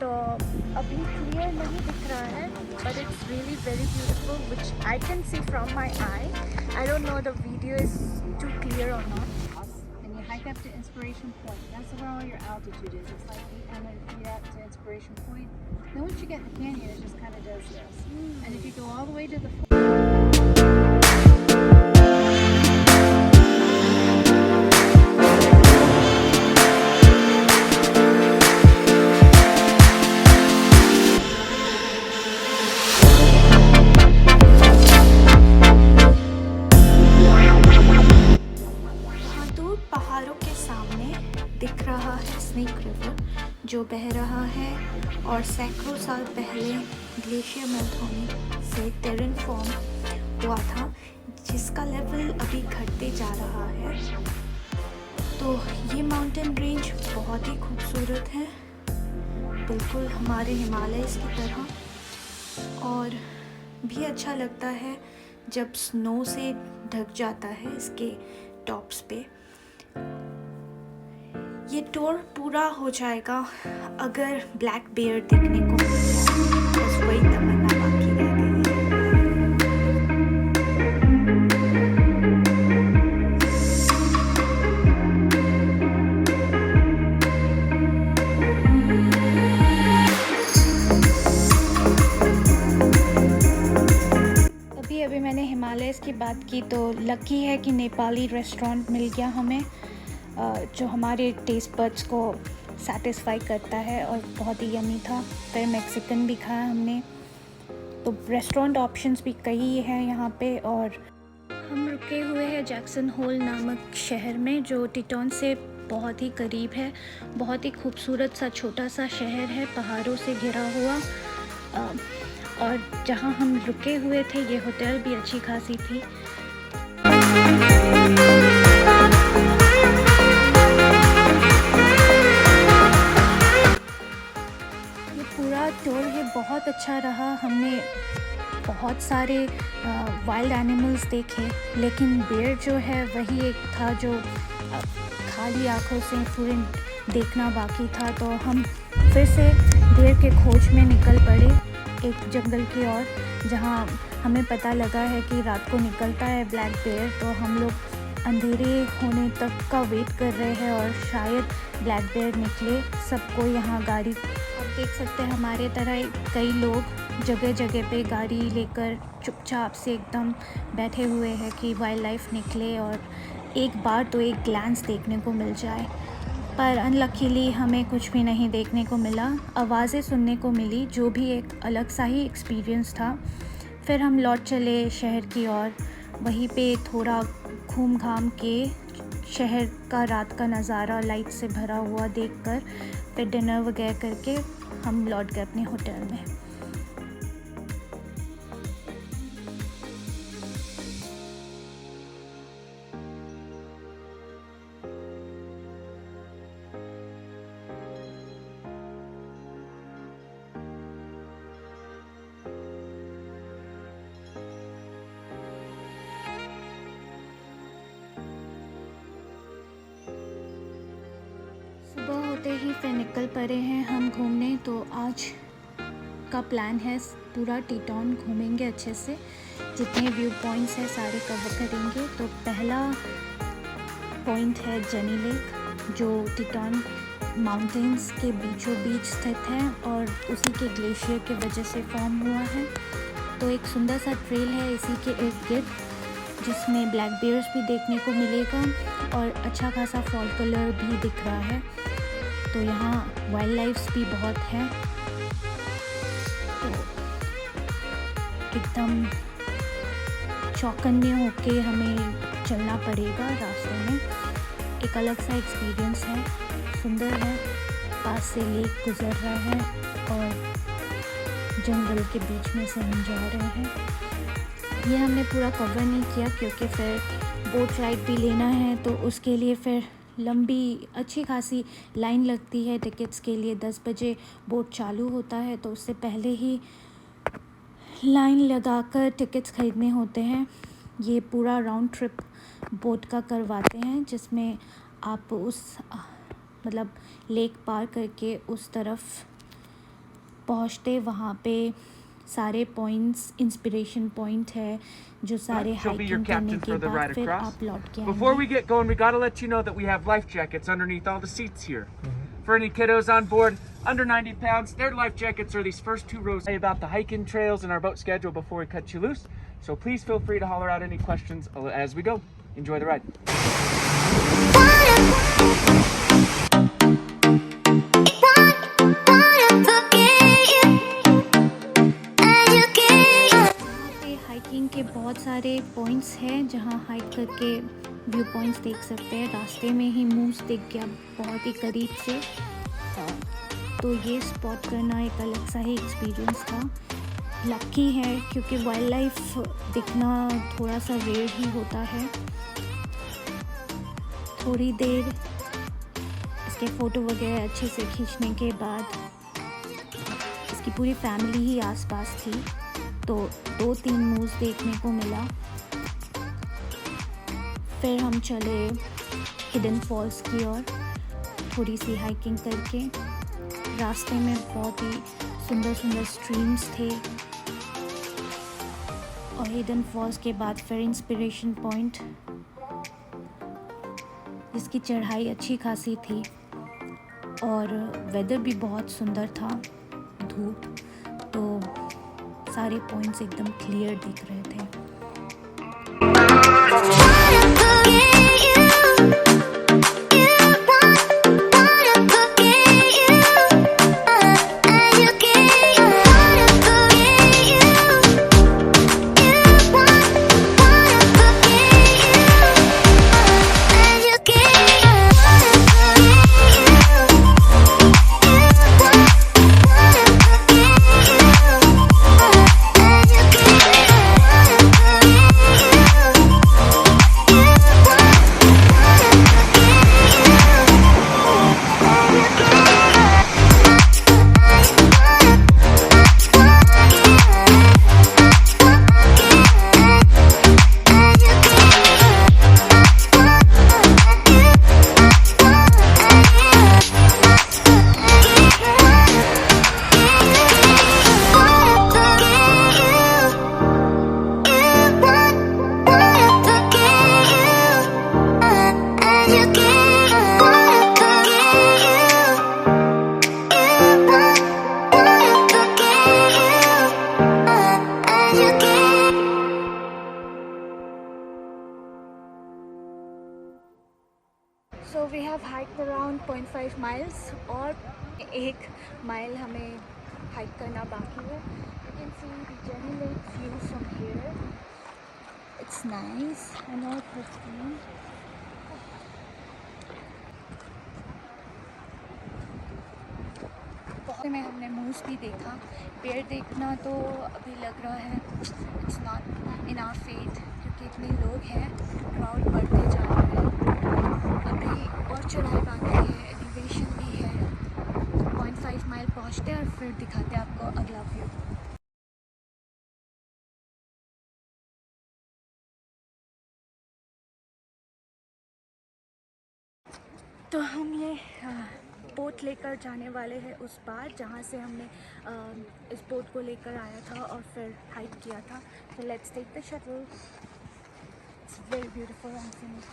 तो अभी क्लियर नहीं दिख रहा है, but it's really very beautiful which I can see from my eye. I don't know the video is too clear और not. And you hike up to Inspiration Point. That's where all your altitude is. It's like 800 feet up to Inspiration Point. Then once you get in the canyon, it just kind of does this. And if you go all the way to the पहाड़ों के सामने दिख रहा है snake river जो बह रहा है और सैकड़ों साल पहले ग्लेशियर मेल्ट होने से टेरेन फॉर्म हुआ था, जिसका लेवल अभी घटते जा रहा है. तो ये माउंटेन रेंज बहुत ही खूबसूरत है, बिल्कुल हमारे हिमालयस की तरह, और भी अच्छा लगता है जब स्नो से ढक जाता है इसके टॉप्स पे. ये टूर पूरा हो जाएगा अगर ब्लैक बेयर देखने को मिल जाए, बस वही तमन्ना बाकी रह गई है. अभी मैंने हिमालयस की बात की तो लकी है कि नेपाली रेस्टोरेंट मिल गया हमें, जो हमारे टेस्ट बड्स को सेटिस्फाई करता है और बहुत ही यमी था. फिर मैक्सिकन भी खाया हमने. तो रेस्टोरेंट ऑप्शंस भी कई हैं यहाँ पे. और हम रुके हुए हैं जैक्सन होल नामक शहर में, जो टीटॉन से बहुत ही करीब है. बहुत ही खूबसूरत सा छोटा सा शहर है, पहाड़ों से घिरा हुआ. और जहाँ हम रुके हुए थे ये होटल भी अच्छी खासी थी. ये पूरा टूर है बहुत अच्छा रहा. हमने बहुत सारे वाइल्ड एनिमल्स देखे, लेकिन बेयर जो है वही एक था जो खाली आंखों से पूरे देखना बाकी था. तो हम फिर से बेयर के खोज में निकल पड़े एक जंगल की ओर, जहाँ हमें पता लगा है कि रात को निकलता है ब्लैक बेयर. तो हम लोग अंधेरे होने तक का वेट कर रहे हैं और शायद ब्लैक बेयर निकले. सबको यहाँ गाड़ी, आप देख सकते हैं हमारे तरह कई लोग जगह जगह पे गाड़ी लेकर चुपचाप से एकदम बैठे हुए हैं कि वाइल्ड लाइफ निकले और एक बार तो एक ग्लैंस देखने को मिल जाए. पर अनलकीली हमें कुछ भी नहीं देखने को मिला. आवाज़ें सुनने को मिली, जो भी एक अलग सा ही एक्सपीरियंस था. फिर हम लौट चले शहर की ओर. वहीं पे थोड़ा घूम घाम के शहर का रात का नज़ारा लाइट से भरा हुआ देखकर फिर डिनर वगैरह करके हम लौट गए अपने होटल में. सुबह होते ही फिर निकल पड़े हैं हम घूमने. तो आज का प्लान है पूरा टीटॉन घूमेंगे अच्छे से, जितने व्यू पॉइंट्स हैं सारे कवर करेंगे. तो पहला पॉइंट है जनी लेक, जो टीटॉन माउंटेन्स के बीचों बीच स्थित है और उसी के ग्लेशियर के वजह से फॉर्म हुआ है. तो एक सुंदर सा ट्रेल है इसी के इर्द गिर्द, जिसमें ब्लैक बेयर्स भी देखने को मिलेगा और अच्छा खासा फॉल कलर भी दिख रहा है. तो यहाँ वाइल्ड लाइफ्स भी बहुत हैं. तो एकदम चौकन्ने होके हमें चलना पड़ेगा रास्ते में. एक अलग सा एक्सपीरियंस है, सुंदर है. पास से लेक गुजर रहा है और जंगल के बीच में से हम जा रहे हैं. ये हमने पूरा कवर नहीं किया क्योंकि फिर बोट राइड भी लेना है, तो उसके लिए फिर लंबी अच्छी खासी लाइन लगती है टिकट्स के लिए. 10 बजे बोट चालू होता है, तो उससे पहले ही लाइन लगाकर टिकट्स ख़रीदने होते हैं. ये पूरा राउंड ट्रिप बोट का करवाते हैं, जिसमें आप उस मतलब लेक पार करके उस तरफ पहुँचते वहाँ पे सारे पॉइंट्स इंस्पिरेशन पॉइंट है जो सारे She'll be your हाइकिंग करने captain के for the बाद ride फिर across. आप लौट के Before आएंगे। we get going, we gotta let you know that we have life jackets underneath all the seats here. For any kiddos on board under 90 pounds, their life jackets are these first 2 rows about the hiking trails and our boat schedule before we cut you loose. So please feel free to holler out any questions as we go. Enjoy the ride. Hiking के बहुत सारे points हैं जहाँ hike करके view points देख सकते हैं। रास्ते में ही मूस दिख गया बहुत ही करीब से, तो ये स्पॉट करना एक अलग सा ही एक्सपीरियंस था। लकी है क्योंकि वाइल्ड लाइफ दिखना थोड़ा सा रेयर ही होता है। थोड़ी देर इसके फ़ोटो वगैरह अच्छे से खींचने के बाद इसकी पूरी फैमिली ही आसपास थी, तो 2-3 मूस देखने को मिला। फिर हम चले हिडन फॉल्स की ओर थोड़ी सी हाइकिंग करके। रास्ते में बहुत ही सुंदर सुंदर स्ट्रीम्स थे और हिडन फॉल्स के बाद फिर इंस्पिरेशन पॉइंट, जिसकी चढ़ाई अच्छी खासी थी और वेदर भी बहुत सुंदर था, धूप, तो सारे पॉइंट्स एकदम क्लियर दिख रहे थे। So we have hiked around 0.5 miles और 1 माइल हमें हाइक करना बाकी है। You can see the Jenny Lake view from here. It's nice. I know it looks green. में हमने मूस भी देखा। पेड़ देखना तो अभी लग रहा है it's not in our fate, क्योंकि इतने लोग हैं, क्राउड बढ़ते जा रहा है। अभी और चढ़ाई बाकी है, एलिवेशन भी है। 0.5 माइल पहुँचते हैं और फिर दिखाते हैं आपको अगला व्यू। तो हम ये बोट लेकर जाने वाले हैं उस पार जहाँ से हमने इस बोट को लेकर आया था और फिर हाइक किया था। तो let's take the shuttle. It's very beautiful and scenic.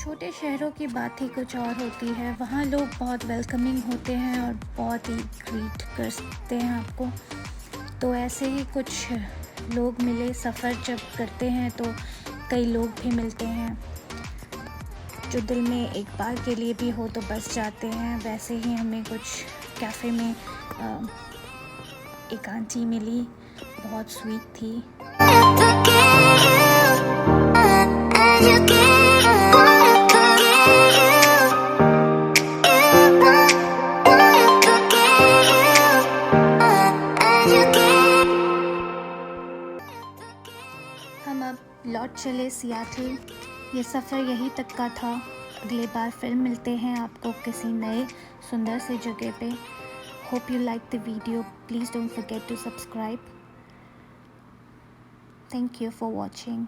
छोटे शहरों की बात ही कुछ और होती है। वहाँ लोग बहुत वेलकमिंग होते हैं और बहुत ही ग्रीट करते हैं आपको। तो ऐसे ही कुछ लोग मिले। सफ़र जब करते हैं तो कई लोग भी मिलते हैं जो दिल में एक बार के लिए भी हो तो बस जाते हैं। वैसे ही हमें कुछ कैफ़े में एक आंटी मिली, बहुत स्वीट थी। हम अब लौट चले सियाटल। ये सफ़र यहीं तक का था। अगली बार फिर मिलते हैं आपको किसी नए सुंदर से जगह पे। Hope you liked the video. Please don't forget to subscribe. Thank you for watching.